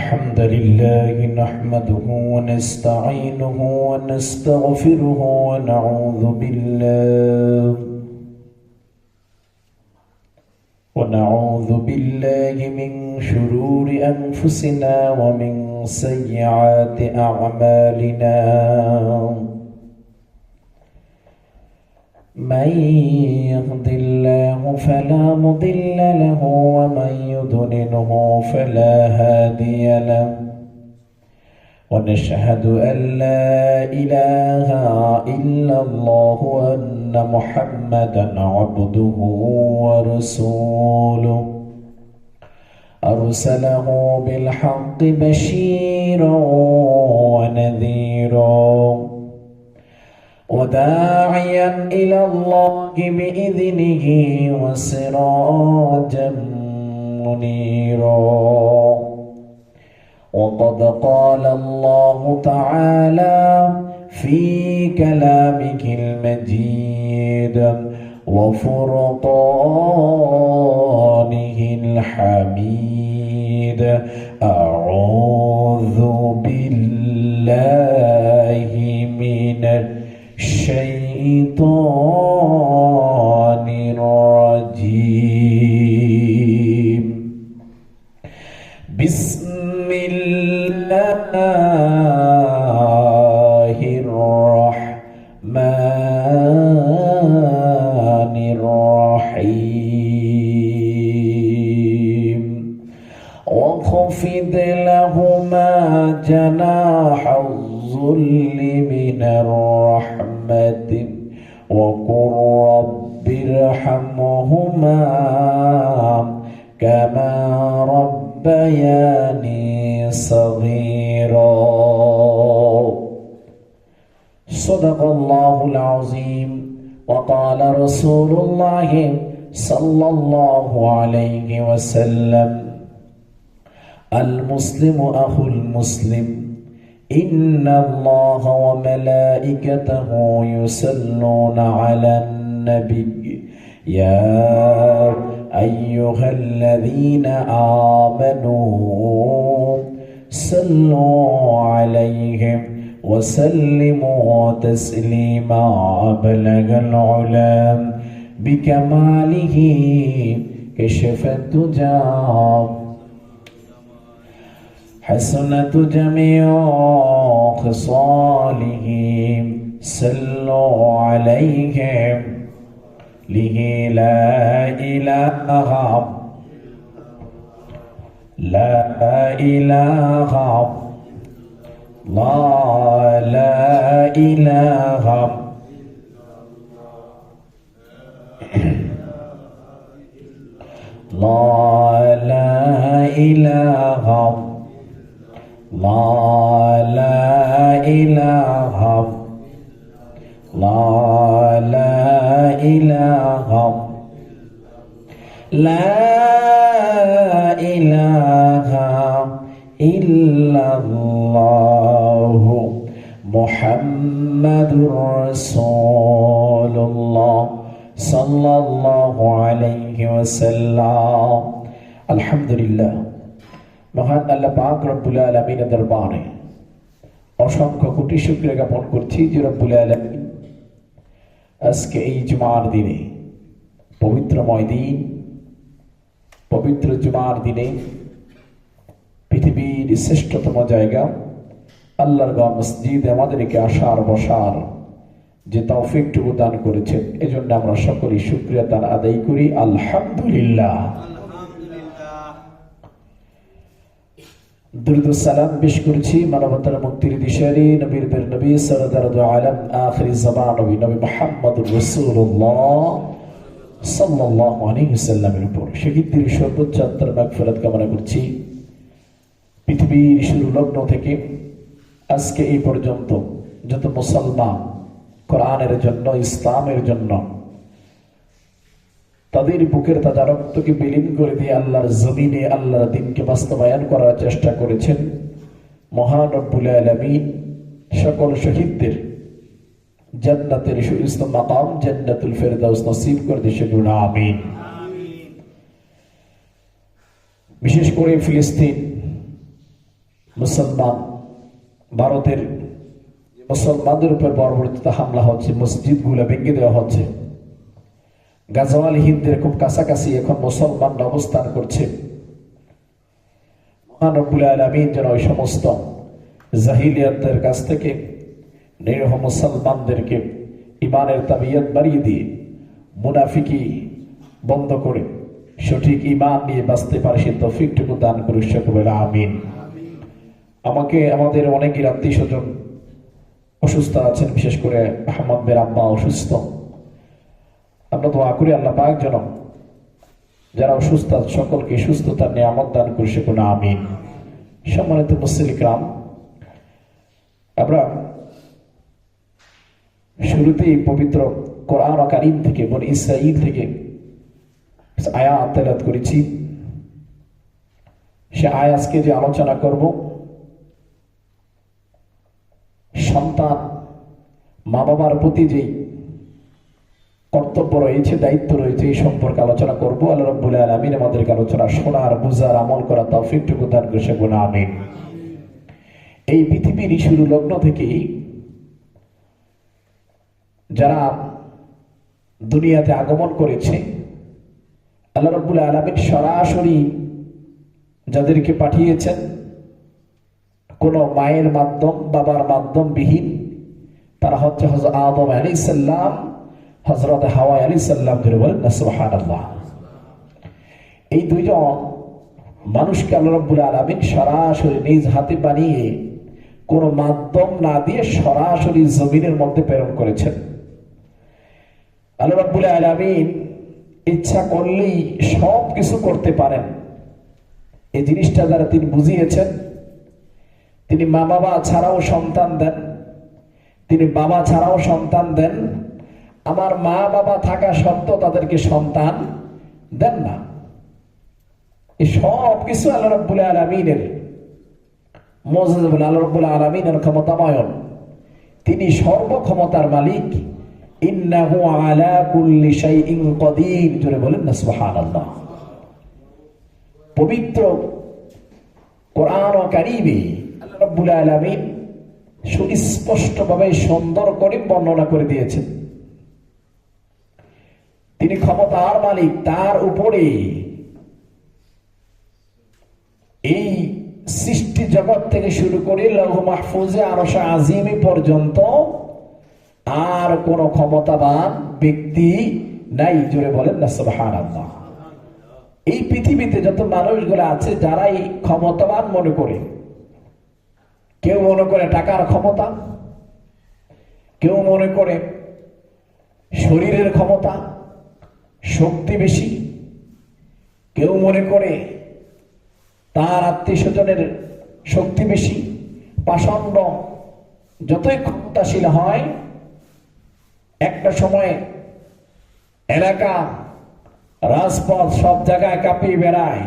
الحمد لله نحمده ونستعينه ونستغفره ونعوذ بالله من شرور أنفسنا ومن سيئات أعمالنا. من يهد الله فلا مضل له ومن يضلله فلا هادي له، ونشهد أن لا إله إلا الله وأن محمدا عبده ورسوله، أرسله بالحق بشيرا ونذيرا وداعيا إلى الله بإذنه وسراجا منيرا. وقد قال الله تعالى في كلامه المجيد وفرقانه الحميد: أعوذ بالله من الشيطان الرجيم. بسم الله الرحمن الرحيم. واخفض لهما جناح الذل من الرحمة وقل رب ارحمهما كما ربياني صغيرا. صدق الله العظيم. وقال رسول الله صلى الله عليه وسلم: المسلم أخو المسلم، إن الله وملائكته يصلون على النبي يا أيها الذين آمنوا صلوا عليه وسلموا تسليما. بلغ العلا بكماله كشف الدجى حسنة جميع خصاله. صلوا عليه له لا إله لا إله لا إله لا إله لا إله لا إله لا إله إلا الله محمد رسول الله صلى الله عليه وسلم. الحمد لله। মহান আল্লাহ পাক রব্বুল আলামিনের দরবারে অসংখ্য কোটি শুকরিয়া জ্ঞাপন করছি যে রব্বুল আলামিন আজকে এই জুমার দিনে, পবিত্রময় দিন, পবিত্র জুমার দিনে পৃথিবীর শ্রেষ্ঠতম জায়গা আল্লাহর ঘর মসজিদে আমাদেরকে আসার বসার যে তৌফিকটুকু দান করেছেন, এজন্য আমরা সকলেই শুকরিয়া তার আদায় করি। আলহামদুলিল্লাহ। দুরূদ ও সালাম পেশ করছি মানবতার মুক্তির দিশারি নবীর নবী সরদার দু আলম আখির জামান নবী মুহাম্মদুর রাসূলুল্লাহ সাল্লাল্লাহু আলাইহি ওয়াসাল্লামের উপর। শহীদদের সর্বোচ্চ আত্মার মাগফিরাত কামনা করছি। পৃথিবীর শুরু লগ্ন থেকে আজকে এই পর্যন্ত যত মুসলমান কোরআনের জন্য, ইসলামের জন্য তাদের বুকের তাজা রক্তকে বিলীন করে দিয়ে আল্লাহর জমিনে আল্লাহর দ্বীনকে বাস্তবায়ন করার চেষ্টা করেছেন, মহান রব্বুল আলামিন সকল শহীদদের জান্নাতের সুস্থ মাকাম জান্নাতুল ফেরদাউস নসিব করে দিন, আমিন। বিশেষ করে ফিলিস্তিন মুসলমান ভারতের মুসলমানদের উপর বর্বরচিত হামলা হচ্ছে, মসজিদগুলো ভেঙে দেওয়া হচ্ছে, গাজওয়াল হিন্দের খুব কাছাকাছি এখন মুসলমানরা অবস্থান করছে। মহান রব্বুল আলামিন যেন ওই সমস্ত জাহিলিয়াতদের কাছ থেকে নিরীহ মুসলমানদেরকে ইমানের তাবিয়ত বাড়িয়ে দিয়ে মুনাফিকি বন্ধ করে সঠিক ইমান নিয়ে বাঁচতে পারে সে তৌফিকটুকু দান করে সকলে আমিন। আমাকে আমাদের অনেকের আত্মীয় স্বজন অসুস্থ আছেন, বিশেষ করে আহমদের আব্বা অসুস্থ। আমরা দোয়া করি আল্লাহ পাক যেন যারা অসুস্থ সকলকে সুস্থতার নিয়ামত দান করে সকলে আমিন। সম্মানিত মুসলিম রাম, আমরা শুরুতেই পবিত্র কোরআন কারীম থেকে বনী ইসরাঈল থেকে আয়াত তেলাওয়াত করেছি। সে আয়াতকে যে আলোচনা করব, সন্তান মা বাবার প্রতি যে কর্তব্য রয়েছে, দায়িত্ব রয়েছে, এই সম্পর্কে আলোচনা করব। আল্লাহ রাব্বুল আলামিন আমাদেরকে আলোচনা শোনার, বুঝার, আমল করা তৌফিকটুকু দান করে সকলে আমিন। এই পৃথিবীর শুরু লগ্ন থেকেই যারা দুনিয়াতে আগমন করেছে, আল্লাহ রাব্বুল আলামিন সরাসরি যাদেরকে পাঠিয়েছেন কোন মায়ের মাধ্যম, বাবার মাধ্যম বিহীন, তারা হচ্ছে হযরত আদম আলাইহিস সালাম, হযরত হাওয়া আলাইহিস সালাম। ধরে বলেন না সুবহানাল্লাহ। এই দুইজন মানুষকে আল্লাহ রাব্বুল আলামিন সরাসরি নিজ হাতে বানিয়ে কোন মাধ্যম না দিয়ে সরাসরি জমিনের মধ্যে প্রেরণ করেছেন। আল্লাহ রাব্বুল আলামিন ইচ্ছা করলেই সব কিছু করতে পারেন। এই জিনিসটা যারা তিনি বুঝিয়েছেন, তিনি মা বাবা ছাড়াও সন্তান দেন, তিনি বাবা ছাড়াও সন্তান দেন, আমার মা বাবা থাকা সত্ত্বেও তাদেরকে সন্তান দেন না। এই সব কিছু আল্লাহ রাব্বুল আলামিনের মুজিজা, আল্লাহ রাব্বুল আলামিনের ক্ষমতাময়ন। তিনি সর্বক্ষমতার মালিক। ইন্নাহু আলা কুল্লি শাইইন কাদির। জোরে বলেন না সুবহানাল্লাহ। পবিত্র কোরআন কারীমে আল্লাহ রাব্বুল আলামিন সুস্পষ্টভাবে সুন্দর করে বর্ণনা করে দিয়েছেন তিনি ক্ষমতার মালিক। তার উপরে এই সৃষ্টি জগৎ থেকে শুরু করে লৌহ মাহফুজে আরশে আজিমে পর্যন্ত আর কোন ক্ষমতাবান ব্যক্তি নাই। জোরে বলেন না সুবহানাল্লাহ। এই পৃথিবীতে যত মানুষগুলো আছে যারা এই ক্ষমতাবান মনে করে, কেউ মনে করে টাকার ক্ষমতা, কেউ মনে করে শরীরের ক্ষমতা, শক্তি বেশি, কেউ মনে করে তার আত্মীয় স্বজনের শক্তি বেশি, পাষণ্ড যতই ক্ষমতাশীল হয়, একটা সময় এলাকা, রাজপথ সব জায়গায় কাঁপিয়ে বেড়ায়,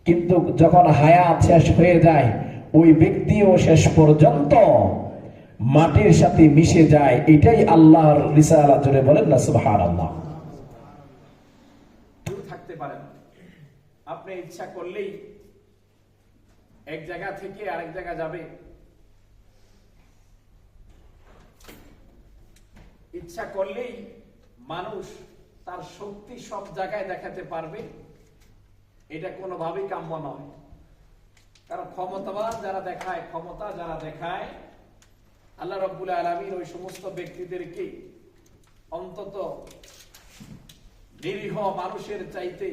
কিন্তু যখন হায়াত শেষ হয়ে যায় ওই ব্যক্তিও শেষ পর্যন্ত মাটির সাথে মিশে যায়। এটাই আল্লাহর রিসালাত। জোরে বলেন না সুবহানাল্লাহ। থাকতে পারেন আপনি ইচ্ছা করলেই এক জায়গা থেকে আরেক জায়গা যাবে, ইচ্ছা করলেই মানুষ তার শক্তি সব জায়গায় দেখাতে পারবে। এটা কোনোভাবেই কাম্য নয়। কারণ ক্ষমতাবান যারা দেখায়, ক্ষমতা যারা দেখায়, আল্লাহ রাব্বুল আলামিন ওই সমস্ত ব্যক্তিদেরকে অন্তত নিরীহ মানুষের চাইতে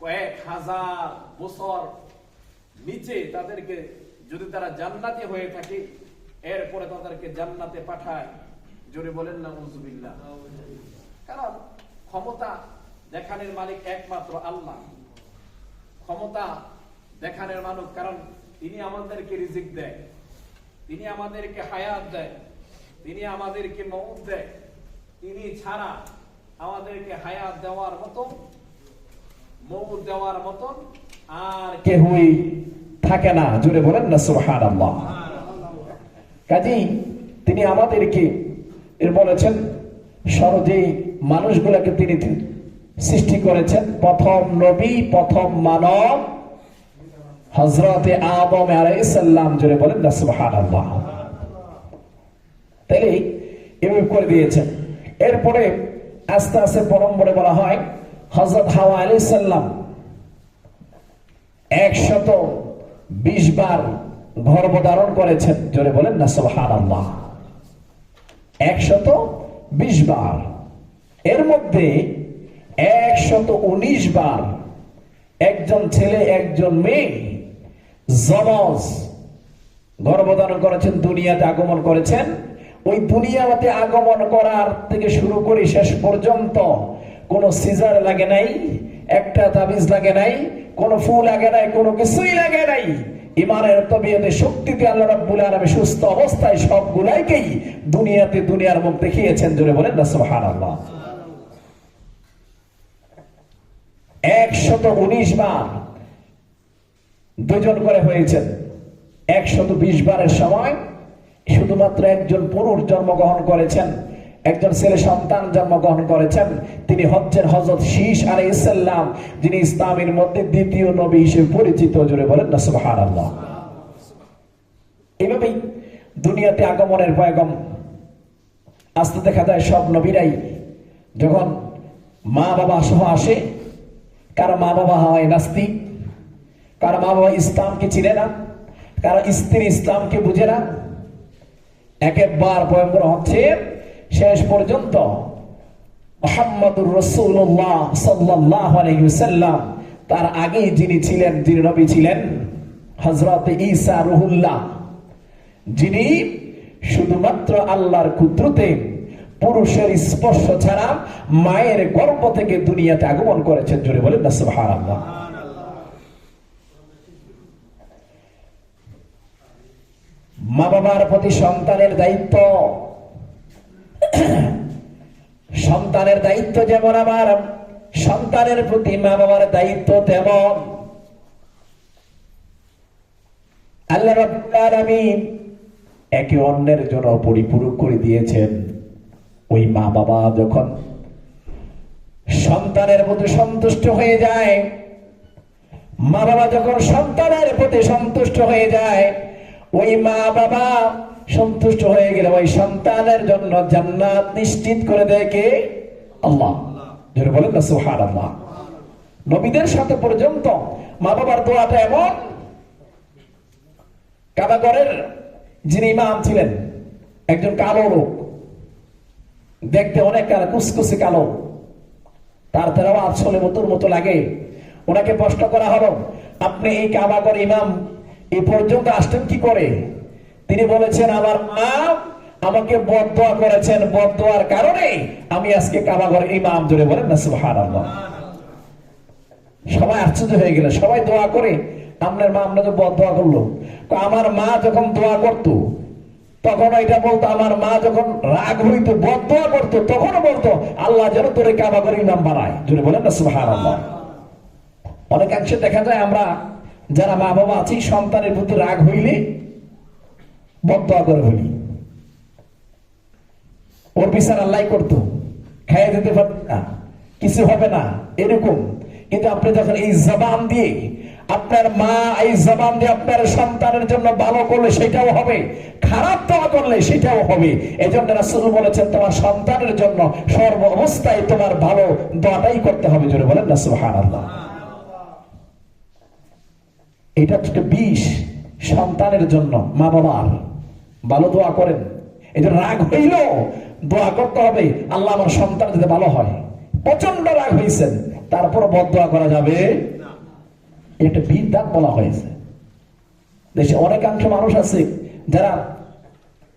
কয়েক হাজার বছর নিচে তাদেরকে, যদি তারা জান্নাতি হয়ে থাকে, এরপরে তাদেরকে জান্নাতে পাঠায়। জোরে বলেন না নাউযুবিল্লাহ। কারণ ক্ষমতা দেখানোর মালিক একমাত্র আল্লাহ। ক্ষমতা দেখানোর মালিক, কারণ তিনি আমাদেরকে রিজিক দেয়, তিনি আমাদেরকে হায়াত দেয়, তিনি আমাদেরকে মউত দেয়। তিনি ছাড়া আমাদেরকে হায়াত দেওয়ার মতন, মউত দেওয়ার মতন আর কেউই থাকে না। জোরে বলেন না সুবহানাল্লাহ। কাজেই তিনি আমাদেরকে বলেছেন সরজেই মানুষগুলোকে তিনি সৃষ্টি করেছেন। প্রথম নবী, প্রথম মানব হযরতে আদম আলাইহিস সালাম, জোরে বলেন না সুবহানাল্লাহ। তাইলে এভাবে করে দিয়েছেন। এরপরে আস্তে আস্তে পরম্পরে বলা হয় হযরত হাওয়া আলাইহিস সালাম 120 বার গর্ভধারণ করেছেন, জোরে বলেন না সুবহানাল্লাহ। 120 বার। এর মধ্যে 119 বার একজন ছেলে একজন মেয়ে যমজ গর্ভধারণ করেছেন, দুনিয়াতে আগমন করেছেন। ওই দুনিয়াতে আগমন করার থেকে শুরু করে শেষ পর্যন্ত কোনো সিজার লাগে নাই, একটা তাবিজ লাগে নাই, কোনো ফুল লাগে নাই, কোনো কিছুই লাগে নাই। ইমানের তবিয়তে শক্তিতে আল্লাহ রাব্বুল আলামিন সুস্থ অবস্থায় সবগুলাইকেই দুনিয়ার মুখ দেখিয়েছেন, জোরে বলেন না সুবহানাল্লাহ। 119 বার দুজন করে হয়েছেন। 120 বারের সময় শুধুমাত্র একজন পুরুষ জন্মগ্রহণ করেছেন, একজন ছেলে সন্তান জন্মগ্রহণ করেছেন। তিনি হচ্ছেন হযরত শীস আলাইহিস সালাম, যিনি ইসলামের মধ্যে দ্বিতীয় নবী হিসেবে পরিচিত, জোরে বলেন না সুবহানাল্লাহ। এভাবেই দুনিয়াতে আগমনের পয়গাম আসতে দেখা যায় সব নবীরাই যখন মা বাবা সহ আসে, কারো মা বাবা হয় নাস্তিক, কারো মা বাবা ইসলামকে চিনে না, কারো স্ত্রী ইসলামকে বুঝে না। একবার পয়গম্বর হচ্ছে শেষ পর্যন্ত মুহাম্মদুর রাসূলুল্লাহ সাল্লাল্লাহু আলাইহি ওয়াসাল্লাম, তার আগে যিনি ছিলেন, যিনি নবী ছিলেন হযরত ঈসা রুহুল্লাহ, যিনি শুধুমাত্র আল্লাহর কুদরতে পুরুষের স্পর্শ ছাড়া মায়ের গর্ভ থেকে দুনিয়াতে আগমন করেছেন, জোরে বলেন না সুবহানাল্লাহ। মা বাবার প্রতি সন্তানের দায়িত্ব, সন্তানের দায়িত্ব যেমন আমার সন্তানের প্রতি মা বাবার দায়িত্ব তেমন। আল্লাহ রাব্বুল আলামিন একে অন্যের জন্য পরিপূরক করে দিয়েছেন। ওই মা বাবা যখন সন্তানের প্রতি সন্তুষ্ট হয়ে যায়, মা বাবা যখন সন্তানের প্রতি সন্তুষ্ট হয়ে যায়, ওই মা বাবা সন্তুষ্ট হয়ে গেলে ওই সন্তানের জন্য জান্নাত নিশ্চিত করে দেয় কে? আল্লাহ। যারা বলেন না সুবহানাল্লাহ। নবীদের সাথে পর্যন্ত মা বাবার দোয়াটা এমন। কাবাগরের যিনি ইমাম ছিলেন একজন কালো লোক, দেখতে অনেক কালো, কুচকুচে কালো, তার তেলাওয়াত শুনে মতুর মতো লাগে। ওনাকে প্রশ্ন করা হলো, আপনি এই কাবাগর ইমাম এই পর্যন্ত আসতেন কি করে? তিনি বলেছেন, আমার মা আমাকে বদদোয়া করেছেন, বদদোয়ার কারণে আমি আজকে কাবাগর ইমাম। জোরে বলেন না সুবহানাল্লাহ। সবাই আশ্চর্য হয়ে গেল, সবাই দোয়া করে, আপনার মা আপনাকে বদদোয়া করলো। আমার মা যখন দোয়া করতো তখন এটা বলতো, আমার মা যখন রাগ হইতো বদদোয়া করতো তখনও বলতো, আল্লাহ যেন তোরে কাবাগর ইমাম বানায়। জোরে বলেন না সুবহানাল্লাহ। অনেকাংশে দেখা যায় আমরা যারা মা বাবা আছি, সন্তানের প্রতি রাগ হইলে বদদোয়া করে হইলি, ওর বিচার আল্লাহ করতো, খাইয়ে দিতে পারবে না, কিছু হবে না, এরকম। কিন্তু আপনি যখন এই জবান দিয়ে, আপনার মা এই জবান দিয়ে আপনার সন্তানের জন্য ভালো করলে সেটাও হবে, খারাপ দোয়া করলে সেটাও হবে। এজন্য রাসূল বলেছেন, তোমার সন্তানের জন্য সর্ব অবস্থায় তোমার ভালো দোয়াটাই করতে হবে। জোরে বলেন না সুবহানাল্লাহ। এটা হচ্ছে বিষ সন্তানের জন্য। মা বাবার ভালো দোয়া করেন, এই যে রাগ হইল দোয়া করতে হবে, আল্লাহ আমার সন্তান যাতে ভালো হয়। প্রচন্ড রাগ হয়েছেন, তারপর বদদোয়া করা যাবে, এটা বিদআত বলা হয়েছে। দেশে অনেকাংশ মানুষ আছে যারা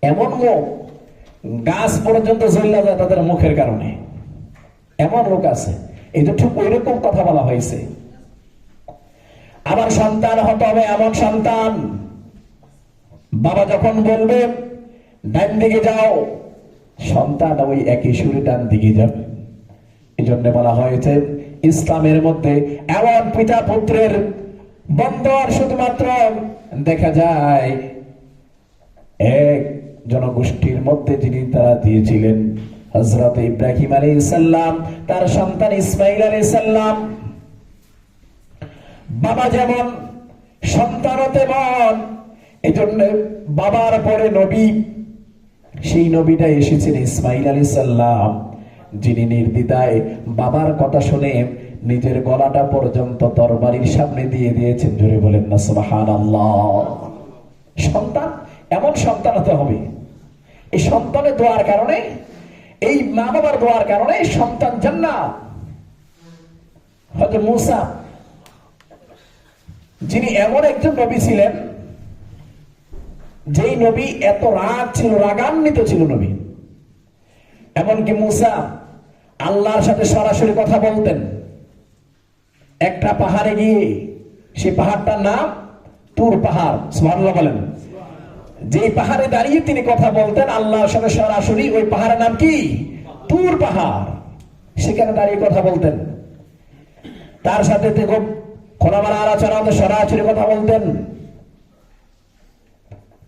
এমন মুখ, গাছ পর্যন্ত জ্বলে যায় তাদের মুখের কারণে, এমন লোক আছে। এটা ঠিক ওইরকম কথা বলা হয়েছে। আমার সন্তান হতে হবে এমন সন্তান, বাবা যখন বলবে ডান দিকে যাও, সন্তান ওই একই সুরে ডান দিকে যাবে। এই জন্য বলা হয়েছে ইসলামের মধ্যে এমন পিতা পুত্রের বন্ধন শুধুমাত্র দেখা যায় এক জনগোষ্ঠীর মধ্যে, যিনি তারা দিয়েছিলেন হযরত ইব্রাহিম আলাইহিস সালাম, তার সন্তান ইসমাঈল আলাইহিস সালাম। বাবা যেমন সন্তানও তেমন। এই জন্য বাবার পরে নবী, সেই নবীটা এসেছেন ইসমাইল আলাইহিস সালাম, যিনি নির্দ্বিধায় বাবার কথা শুনে নিজের গলাটা পর্যন্ত তরবারির সামনে দিয়ে দিয়েছেন। জোরে বলেন না সুবহানাল্লাহ। সন্তান, এমন সন্তান হতে হবে, এই সন্তানের দোয়ার কারণে, এই মা বাবার দোয়ার কারণে সন্তান জান্নাত। হযরত মূসা, যিনি এমন একজন নবী ছিলেন, যেই নবী এত রাগ ছিল, রাগান্বিত ছিল নবী, এমনকি মূসা আল্লাহর সাথে সরাসরি কথা বলতেন। একটা পাহাড়ে গিয়ে, সেই পাহাড়টার নাম তুর পাহাড়, সুবহানাল্লাহ বলেন। যেই পাহাড়ে দাঁড়িয়ে তিনি কথা বলতেন আল্লাহর সাথে সরাসরি, ওই পাহাড়ের নাম কি? তুর পাহাড়। সেখানে দাঁড়িয়ে কথা বলতেন, তার সাথে খোলামেলা আলোচনা, সরাসরি কথা বলতেন।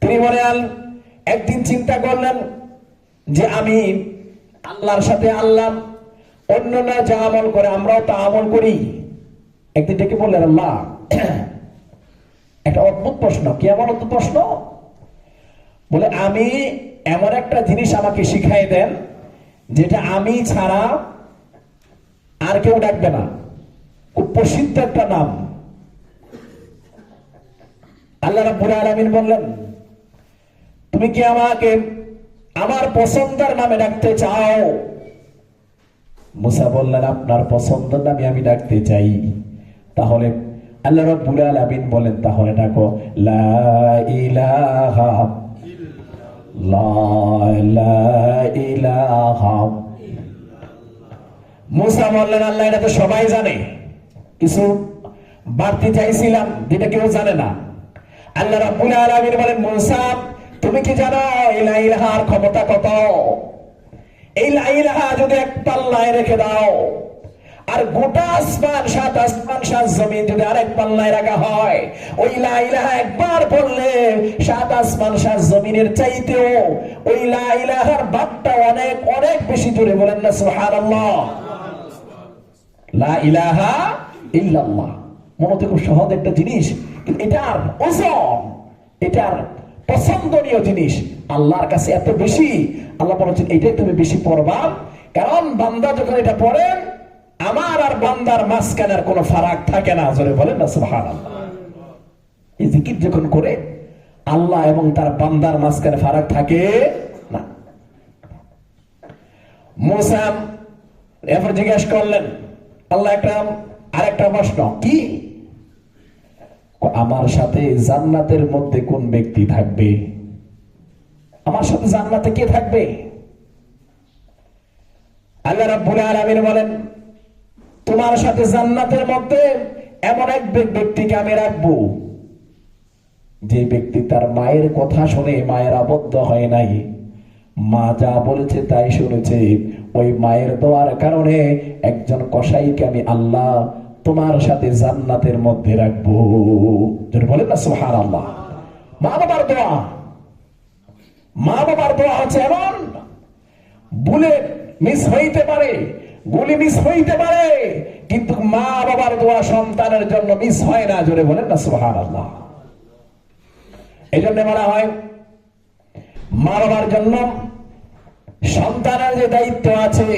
তিনি বলেন, একদিন চিন্তা করলেন যে আমি আল্লাহর সাথে, আল্লাহ অন্যরা যা আমল করে আমরাও তা আমল করি। একদিন ডেকে বললেন, আল্লাহ, একটা অদ্ভুত প্রশ্ন। কি এমন অদ্ভুত প্রশ্ন? বলে, আমি এমন একটা জিনিস আমাকে শিখাই দেন যেটা আমি ছাড়া আর কেউ ডাকবে না। খুব প্রসিদ্ধ একটা নাম। আল্লাহ রাব্বুল আলামিন বললেন, তুমি কি আমাকে আমার পছন্দের নামে ডাকতে চাও? মুসা বললেন, আপনার পছন্দের নামে আমি ডাকতে চাই। তাহলে আল্লাহ রাব্বুল আলামিন বলেন, তাহলে ডাকো লা ইলাহা ইল্লাল্লাহ। মুসা বললেন, আল্লাহ এটা তো সবাই জানে, কিছু বাড়তি চাইছিলাম যেটা কেউ জানে না। আল্লাহ রাব্বুল আলামিন বলেন, মুসা তুমি কি জানো এই লা ইলাহার ক্ষমতা কত? এই লা ইলাহা যদি এক পাল্লায় রেখে দাও, আর গোটা আসমান, সাত আসমান সাত জমিন যদি আরেক পাল্লায় রাখা হয়, ওই লা ইলাহা একবার বললে সাত আসমান সাত জমিনের চাইতেও ওই লা ইলাহার বাপটা অনেক অনেক বেশি। জোরে বলেন না সুবহানাল্লাহ। লা ইলাহা ইল্লাল্লাহ মনে হতে খুব সহজ একটা জিনিস, কিন্তু এটার ওজন, এটার পছন্দনীয় জিনিস আল্লাহর কাছে এত বেশি। আল্লাহ বলেছেন, এটাই তুমি বেশি পড়বা, কারণ বান্দা যখন এটা পড়ে, আমার আর বান্দার মাঝখানে আর কোনো ফারাক থাকে না। জোরে বলেন না সুবহানাল্লাহ। এই জিকির যখন করে, আল্লাহ এবং তার বান্দার মাঝখানে ফারাক থাকে না। মুসা এরপর জিজ্ঞেস করলেন, আল্লাহ আরেকটা প্রশ্ন, কি? আমার সাথে জান্নাতের মধ্যে কোন ব্যক্তি থাকবে? আমার সাথে জান্নাতে কে থাকবে? আল্লাহ রাব্বুল আলামিন বলেন, তোমার সাথে জান্নাতের মধ্যে এমন এক ব্যক্তিকে আমি রাখবো, যে ব্যক্তি তার মায়ের কথা শুনে মায়ের আবদ্ধ হয় নাই, মা যা বলেছে তাই শুনেছে, ওই মায়ের দোয়ার কারণে একজন কসাইকে আমি আল্লাহ তোমার সাথে জান্নাতের মধ্যে রাখবো। যদি বলেন না সুবহানাল্লাহ। মা বাবার দোয়া, মা বাবার দোয়া হচ্ছে এমন, বুলেট মিস হইতে পারে, গুলি মিস হইতে পারে, কিন্তু মা বাবার দোয়া সন্তানের জন্য মিস হয় না। জোরে বলেন না সুবহানাল্লাহ। এই জন্য বলা হয়, মা বাবার জন্য সন্তানের যে দায়িত্ব আছে,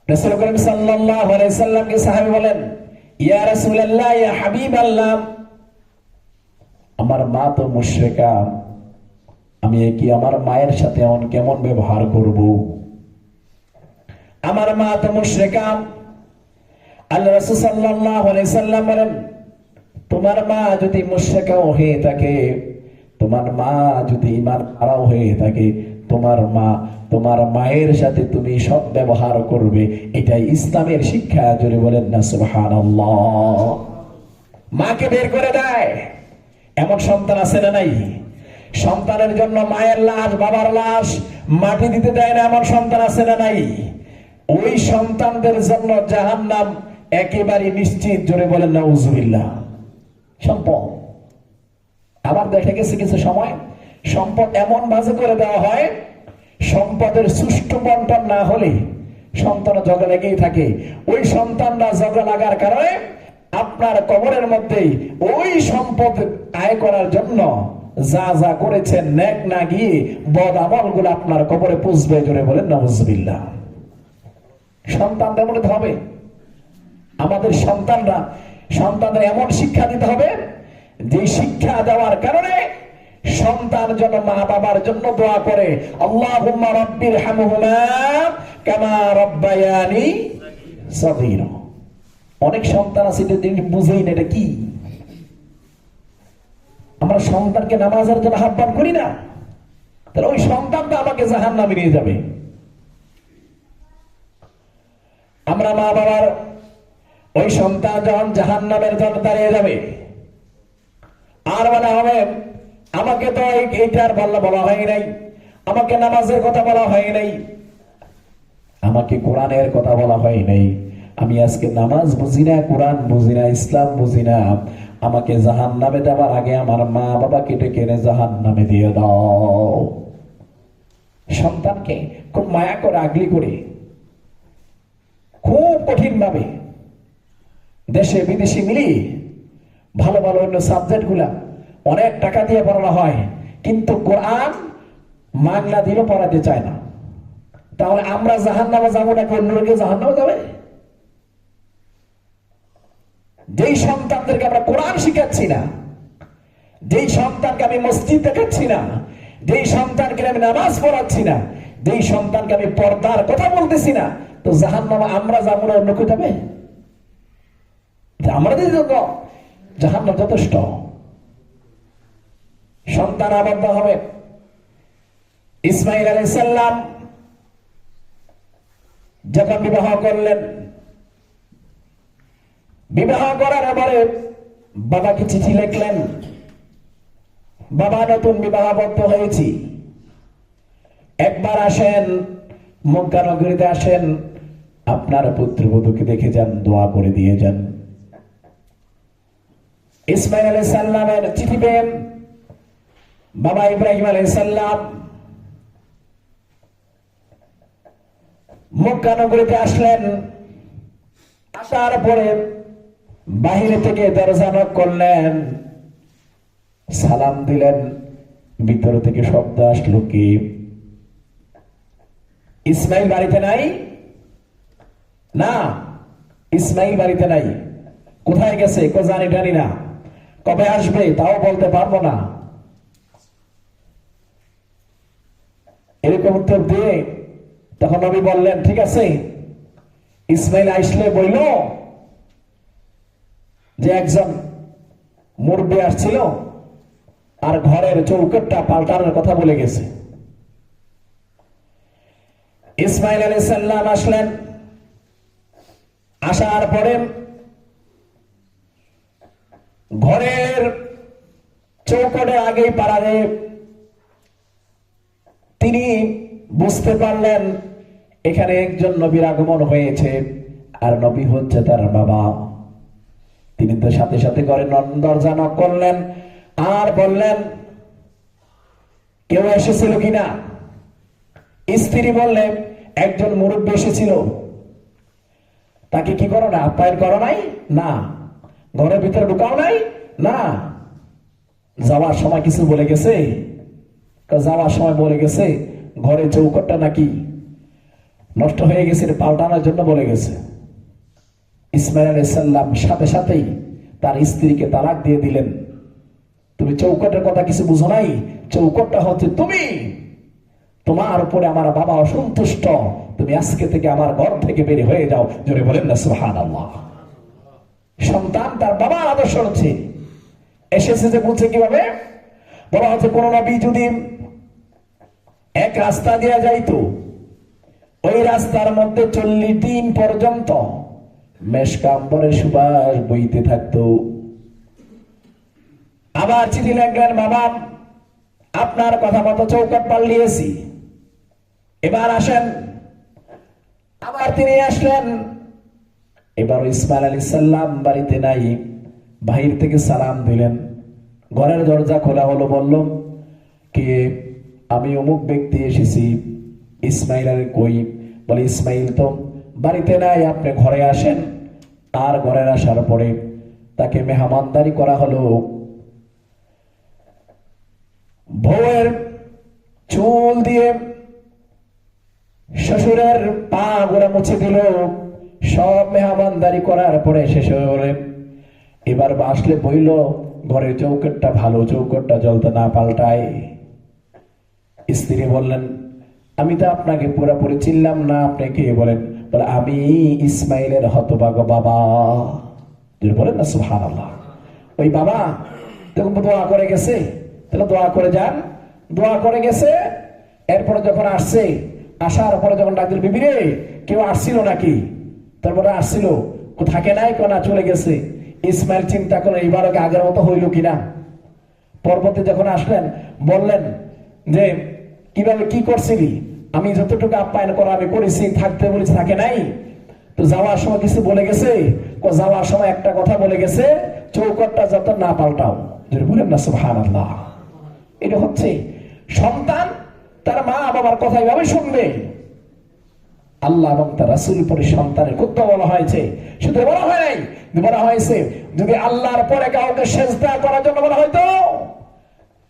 রাসূল করিম সাল্লাল্লাহু আলাইহি সাল্লামকে সাহাবী বলেন, ইয়া রাসূলুল্লাহ, ইয়া হাবিবাল্লাহ, আমার মা তো মুশরিকা, আমি কি আমার মায়ের সাথে এমন কেমন ব্যবহার করব? আমার মা তো মুশরিকা। আল্লাহ রাসূল সাল্লাল্লাহু আলাইহি সাল্লাম বলেন, তোমার মা যদি মুশরিকা হয়ে থাকে, তোমার মা যদি ঈমান হারাও হয়ে থাকে, তোমার মায়ের সাথে তুমি সৎ ব্যবহার করবে, এটাই ইসলামের শিক্ষা। জোরে বলেন না সুবহানাল্লাহ। মাকে বের করে দেয় এমন সন্তান আছে না নাই? সন্তানের জন্য মায়ের লাশ, বাবার লাশ মাটি দিতে দেয় না এমন সন্তান আছে না নাই? ওই সন্তানদের জন্য জাহান্নাম একেবারে নিশ্চিত। জোরে বলেন নাউজুবিল্লাহ। সম্পদ, আবার দেখা গেছে কিছু সময় সম্পদ এমন ভাবে করে দেওয়া হয়, সম্পদের সুষ্ঠু বন্টন না হলে সন্তান ঝগড়া লেগেই থাকে। ওই সন্তানরা ঝগড়া লাগার কারণে আপনার কবরের মধ্যেই ওই সম্পদ আয় করার জন্য যা যা করেছেন নেক না গিয়ে বদ আমল গুলো আপনার কবরে পুষবে। জোরে বলেন নাউজুবিল্লাহ। সন্তান তেমন হবে। আমাদের সন্তানদের এমন শিক্ষা দিতে হবে যে শিক্ষা দেওয়ার কারণে সন্তান যেন মা বাবার জন্য দোয়া করে, আল্লাহুম্মা রাব্বির হামহুমা কামা রাব্বায়ানি সগীরা। অনেক সন্তান আছে এটা বুঝেই না এটা কি। আমরা সন্তানকে নামাজের জন্য আহ্বান করি না, তাহলে ওই সন্তানটা আমাকে জাহান্নামে নিয়ে যাবে। আমরা মা বাবার ওই সন্তান যখন জাহান্নামের জন্য দাঁড়িয়ে যাবে আর বলা হবে আমাকে তো এইটার বলা হয় নাই, আমাকে নামাজের কথা বলা হয় নাই, আমাকে কোরআনের কথা বলা হয় নাই, আমি আজকে নামাজ বুঝি না, কোরআন বুঝি না, ইসলাম বুঝি না, আমাকে জাহান্নামে যাবার আগে আমার মা বাবা কেটে কেনে জাহান্নামে দিয়ে দাও। সন্তানকে খুব মায়া করে আগলি করে খুব কঠিন ভাবে দেশে বিদেশি মিলিয়ে ভালো ভালো অন্য সাবজেক্ট গুলা অনেক টাকা দিয়ে পড়ানো হয়, কিন্তু কোরআন বাংলা দিলেও পড়াতে চায় না। তাহলে আমরা জাহান্নামে যাবো নাকি অন্য কেউ জাহান্নামে যাবে? যেই সন্তানদেরকে আমরা কোরআন শিখাচ্ছি না, যেই সন্তানকে আমি মসজিদ দেখাচ্ছি না, যেই সন্তানকে আমি নামাজ পড়াচ্ছি না, যেই সন্তানকে আমি পর্দার কথা বলতেছি না, তো জাহান্নামে আমরা যাবো না অন্য কেউ যাবে? আমাদের জন্য জাহান্নাম যথেষ্ট। সন্তান আবদ্ধ হবে। ইসমাইল আলাইহিস সালাম যখন বিবাহ করলেন, বিবাহ করার পরে বাবাকে চিঠি লিখলেন, বাবা নতুন বিবাহবদ্ধ হয়েছি, একবার আসেন মক্কা নগরীতে আসেন, আপনার পুত্রবধূকে দেখে যান, দোয়া করে দিয়ে যান। ইসমাইল আলাইহিস সালামের চিঠি পেয়ে বাবা ইব্রাহিম আলাইহিস সালাম মক্কা নগরীতে আসলেন। আসার পরে বাহিরে থেকে দরজা নক করলেন, সালাম দিলেন, ভিতর থেকে শব্দ আসলো কি? ইসমাইল বাড়িতে নাই? না, ইসমাইল বাড়িতে নাই। কোথায় গেছে? জানি টানি না। কবে আসবে তাও বলতে পারবো না। এরকম উত্তর দিয়ে তখন নবী বললেন, ঠিক আছে, ইসমাইল আসলে বলল যে একজন মুরব্বী আসছিল আর ঘরের চৌকাঠটা পাল্টানোর কথা বলে গেছে। ইসমাইল আলাইহিস সালাম আসলেন। আসার পরে ঘরের চৌকাঠের আগেই পাড়ারে তিনি বুঝতে পারলেন এখানে একজন নবীর আগমন হয়েছে, আর নবী হচ্ছে তার বাবা। তিনি তো সাথে সাথে ঘরে দরজা নক করলেন আর বললেন, কেউ এসেছিল কিনা? স্ত্রী বললেন, একজন মুরব্বী এসেছিল। তাকে কি করো না, আপ্যায়ন করো নাই? না। ঘরের ভিতরে ঢুকাও নাই? না। যাওয়ার সময় কিছু বলে গেছে? যাওয়ার সময় বলে গেছে ঘরের চৌকাঠটা নাকি নষ্ট হয়ে গেছে, পাল্টানোর জন্য বলে গেছে। ইসমাইল আলাইহিস সালাম সাথে সাথেই তার স্ত্রীকে তালাক দিয়ে দিলেন। তুমি চৌকাঠের কথা কিছু বুঝো নাই, চৌকাঠটা হচ্ছে তুমি। তোমার উপরে আমার বাবা অসন্তুষ্ট, তুমি আজকে থেকে আমার ঘর থেকে বের হয়ে যাও। জোরে বলেন না সুবহানাল্লাহ। সন্তান তার বাবার আদর্শ হচ্ছে এসেছে যে বলছে কিভাবে বলা হচ্ছে, কোন নবী যদি এক রাস্তা দিয়ে যাইতো, ওই রাস্তার মধ্যে 40 দিন পর্যন্ত মেশক আম্বরের সুবাস বইতে থাকতো। আবার চিঠি লিখলেন, বাবা আপনার কথা মতো চৌকাঠ পাল্টিয়েছি, এবার আসেন। আবার তিনি আসলেন। এবার ইসমাইল আলাইহিস সালাম বাড়িতে নাই, বাহির থেকে সালাম দিলেন। ঘরের দরজা খোলা হলো, বলল কে? আমি অমুক ব্যক্তি এসেছি। ইসমাইল আলী কই? বলে ইসমাইল তো বাড়িতে নাই, আপনি ঘরে আসেন। আর ঘরে আসার পরে তাকে মেহমানদারি করা হলো। বউয়ের চুল দিয়ে শ্বশুরের পা গোড়া মুছে দিল। সব মেহমানদারি করার পরে শেষ হয়ে বলেন, এবার আসলে বইল ঘরের চৌকাটটা ভালো, চৌকাটটা জ্বলতে না পাল্টায়। স্ত্রী বললেন, আমি তো আপনাকে পুরোপুরি চিনলাম না, আপনি কে? বলেন, বলে আমি ইসমাইলের হতভাগ বাবা। বলেন না সুবহানাল্লাহ। ওই বাবা যখন দোয়া করে গেছে, তাহলে দোয়া করে যান, দোয়া করে গেছে। এরপরে যখন আসছে, আসার পরে যখন ডাক দিল, বিবি রে কেউ আসছিল নাকি? তারপরে আসছিল, থাকে নাই, কেউ না চলে গেছে। ইসমাইল চিন্তা করেন এইবার ওকে আগের মতো হইল কিনা। পর্বতে যখন আসলেন বললেন যে কিভাবে কি করছিলি? আমি যতটুকু আপ্যায়ন করা আমি করেছি, থাকতে বলেছি, থাকে নাই। তো যাওয়ার সময় কিছু বলে গেছে? যাওয়ার সময় একটা কথা বলে গেছে, চৌকাটটা যত না পাল্টাও। যদি বলেন না সুবহানাল্লাহ। এটা হচ্ছে সন্তান তার মা বাবার কথা এইভাবে শুনবে। আল্লাহ এবং তার রাসূল পরে সন্তানের কথা বলা হয়েছে, শুধু বলা হয় নাই, বলা হয়েছে যদি আল্লাহর পরে কাউকে সেজদা করার জন্য বলা হয়তো,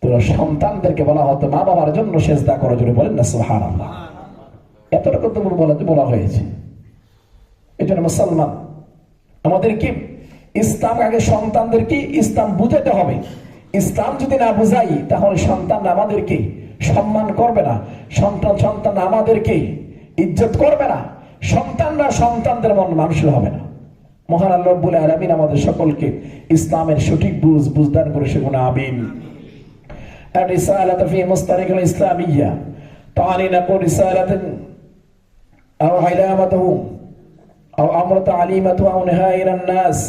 তো সন্তানদেরকে বলা হতো মা বাবার জন্য সেজদা করার জন্য। বলেন না সুবহানাল্লাহ। এতটুকু তো বলা হয়েছে। এই জন্য মুসলমান আমাদেরকে ইসলাম আগে সন্তানদেরকে ইসলাম বুঝাতে হবে। ইসলাম যদি না বুঝাই, তাহলে সন্তান আমাদেরকে সম্মান করবে না, সন্তান আমাদেরকে ইজ্জত করবে না, সন্তানরা সন্তানদের মন মানুষের হবে না। মহান আল্লাহ রাব্বুল আলামিন আমাদের সকলকে ইসলামের সঠিক বুঝদান করে সেগুলো আমিন। الرسالة في مصطلح الإسلامية تعني نقول رسالة أو علامته أو أمر تعليمته أو نهاية إلى الناس.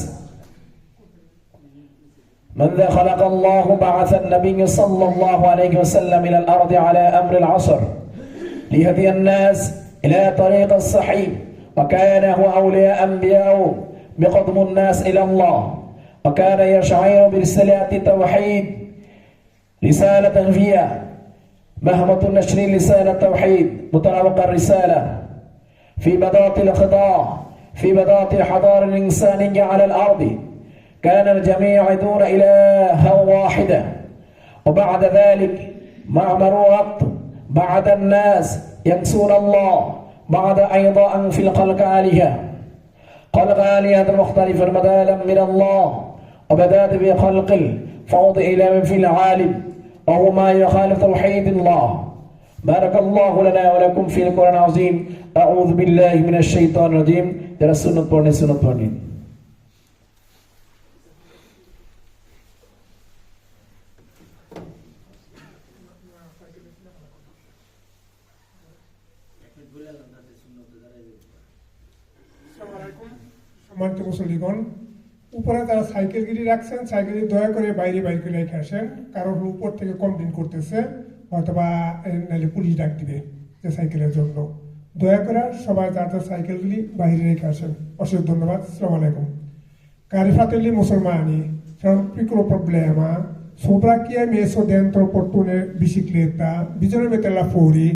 ماذا خلق الله بعث النبي صلى الله عليه وسلم إلى الأرض على أمر العصر ليهدي الناس إلى طريق الصحيح، وكان هو أولياء أنبياء بقدم الناس إلى الله، وكان يشعر برسالة التوحيد رسالة فيها مهمة نشر رسالة التوحيد متناوب الرسالة في بداية الخطاب، في بداية الحضارة الإنسانية على الأرض كان الجميع يدعون إلها واحدة، وبعد ذلك مع مرور بعد الناس ينسون الله بعد أيضا في الخلق آلهة، خلق آلهة مختلفة بدلا من الله، وبدأت بخلق الفوض إلى في العالم وهو ما يخالف توحيد الله. بارك الله لنا ولكم في القرآن العظيم. أعوذ بالله من الشيطان الرجيم. যারা সুন্নাত পড়েন সুন্নাত পড়েন। সম্মানিত মুসল্লিগণ, উপরে যারা সাইকেলগিরি রাখছেন, সাইকেলটি দয়া করে বাইরে বাইরে করে রেখে আসেন। কারণ উপর থেকে কমপ্লেন করতেছে, অথবা নাহলে পুলিশ ডাক দিবে যে সাইকেলের জন্য। দয়া করে সবাই যার সাইকেলগুলি বাইরে রেখে আসেন। অসংখ্য ধন্যবাদ। আসসালামু আলাইকুম. Cari fratelli musulmani, c'è un piccolo problema. Sopra chi ha messo dentro portone bicicletta, bisogna metterla fuori.